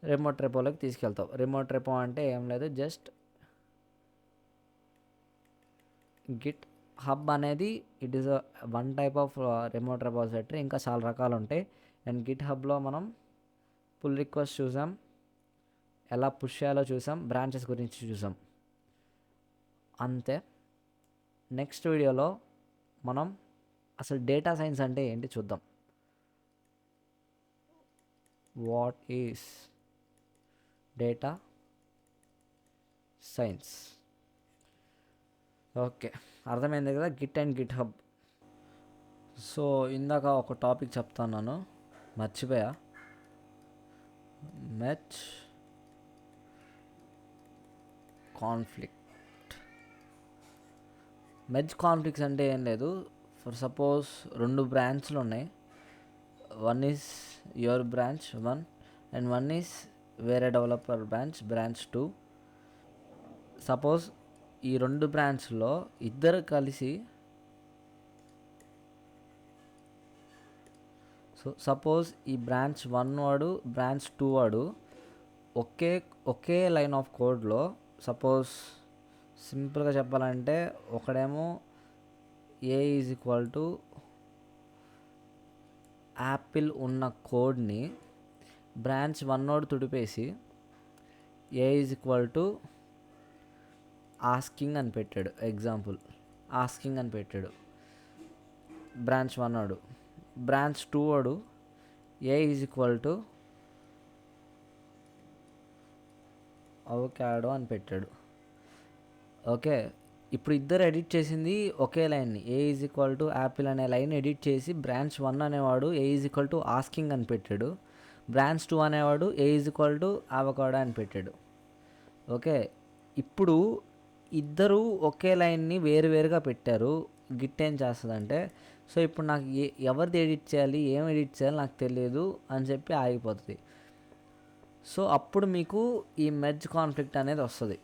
రిమోట్ రెపోలోకి తీసుకెళ్తావు. రిమోట్ రెపో అంటే ఏం లేదు, జస్ట్ గిట్ హబ్ అనేది it is one type of remote repository. ఇంకా చాలా రకాలు ఉంటాయి. అండ్ గిట్ హబ్లో మనం పుల్ రిక్వెస్ట్ చూసాం, ఎలా పుష్ చేయాలో చూసాం, బ్రాంచెస్ గురించి చూసాం. అంతే. నెక్స్ట్ వీడియోలో మనం అసలు డేటా సైన్స్ అంటే ఏంటి చూద్దాం. What is data science. Okay, అర్థమైంది కదా Git and Git hub. So ఇందాక ఒక టాపిక్ చెప్తాను, మర్చిపోయా. మెర్జ్ కాన్ఫ్లిక్ట్స్ అంటే ఏం లేదు. ఫర్ సపోజ్ 2 బ్రాంచ్లు ఉన్నాయి. One is your branch 1 and one is వేరే డెవలపర్ బ్రాంచ్ 2. సపోజ్ ఈ 2 బ్రాంచ్లో ఇద్దరు కలిసి, సో సపోజ్ ఈ బ్రాంచ్ 1 వాడు బ్రాంచ్ 2 వాడు ఒకే లైన్ ఆఫ్ కోడ్లో, సపోజ్ సింపుల్గా చెప్పాలంటే ఒకడేమో ఏ ఈజ్ ఈక్వల్ టు యాపిల్ ఉన్న కోడ్ని బ్రాంచ్ 1 వాడు తుడిపేసి ఏ ఈజ్ ఈక్వల్ టు ఆస్కింగ్ అని పెట్టాడు. ఎగ్జాంపుల్ ఆస్కింగ్ అని పెట్టాడు బ్రాంచ్ 1 వాడు. బ్రాంచ్ 2 వాడు ఏ ఈజ్ ఈక్వల్ టు అవకాడో అని పెట్టాడు. ఓకే, ఇప్పుడు ఇద్దరు ఎడిట్ చేసింది ఒకే లైన్ని, ఏ ఈజ్ ఈక్వల్ టు యాపిల్ అనే లైన్ ఎడిట్ చేసి బ్రాంచ్ 1 అనేవాడు ఏ ఈజ్ ఈక్వల్ టు ఆస్కింగ్ అని పెట్టాడు. బ్రాంచ్ 2 అనేవాడు ఏ ఈజ్ ఈక్వల్ టు అవకాడో అని పెట్టాడు. ఓకే, ఇప్పుడు ఇద్దరు ఒకే లైన్ని వేరువేరుగా పెట్టారు. గిట్ ఏం చేస్తుందంటే, సో ఇప్పుడు నాకు ఎవరిది ఎడిట్ చేయాలి, ఏం ఎడిట్ చేయాలి నాకు తెలియదు అని చెప్పి ఆగిపోతుంది. సో అప్పుడు మీకు ఈ మెర్జ్ కాన్ఫ్లిక్ట్ అనేది వస్తుంది.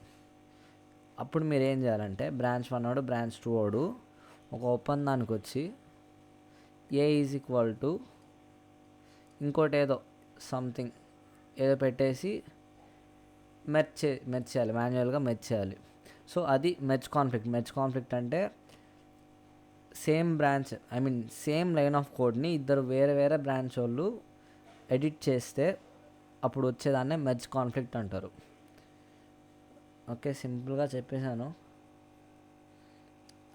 అప్పుడు మీరు ఏం చేయాలంటే బ్రాంచ్ 1 వాడు బ్రాంచ్ 2 వాడు ఒక ఒప్పందానికి వచ్చి ఏ ఈజ్ ఈక్వల్ టు ఇంకోటి ఏదో సంథింగ్ ఏదో పెట్టేసి మెర్జ్ చేయాలి, మాన్యువల్గా మెర్జ్ చేయాలి. సో అది మెర్జ్ కాన్ఫ్లిక్ట్ అంటే same branch same line of కోడ్ని ఇద్దరు వేరే వేరే బ్రాంచ్ వాళ్ళు ఎడిట్ చేస్తే అప్పుడు వచ్చేదాన్నే మెర్జ్ కాన్ఫ్లిక్ట్ అంటారు. ఓకే, సింపుల్గా చెప్పేశాను,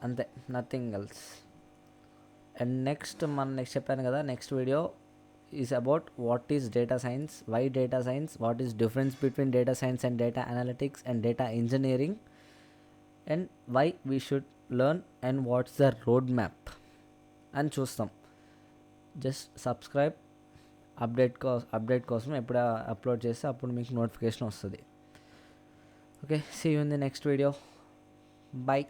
అంతే, నథింగ్ ఎల్స్. అండ్ నెక్స్ట్ చెప్పాను కదా, next video is about what is data science, why data science, what is difference between data science and data analytics and data engineering, and why we should learn and what's the road map అని చూస్తాం. Just subscribe, update కోసం ఎప్పుడు upload చేస్తే అప్పుడు మీకు notification వస్తుంది. Okay, see you in the next video. By.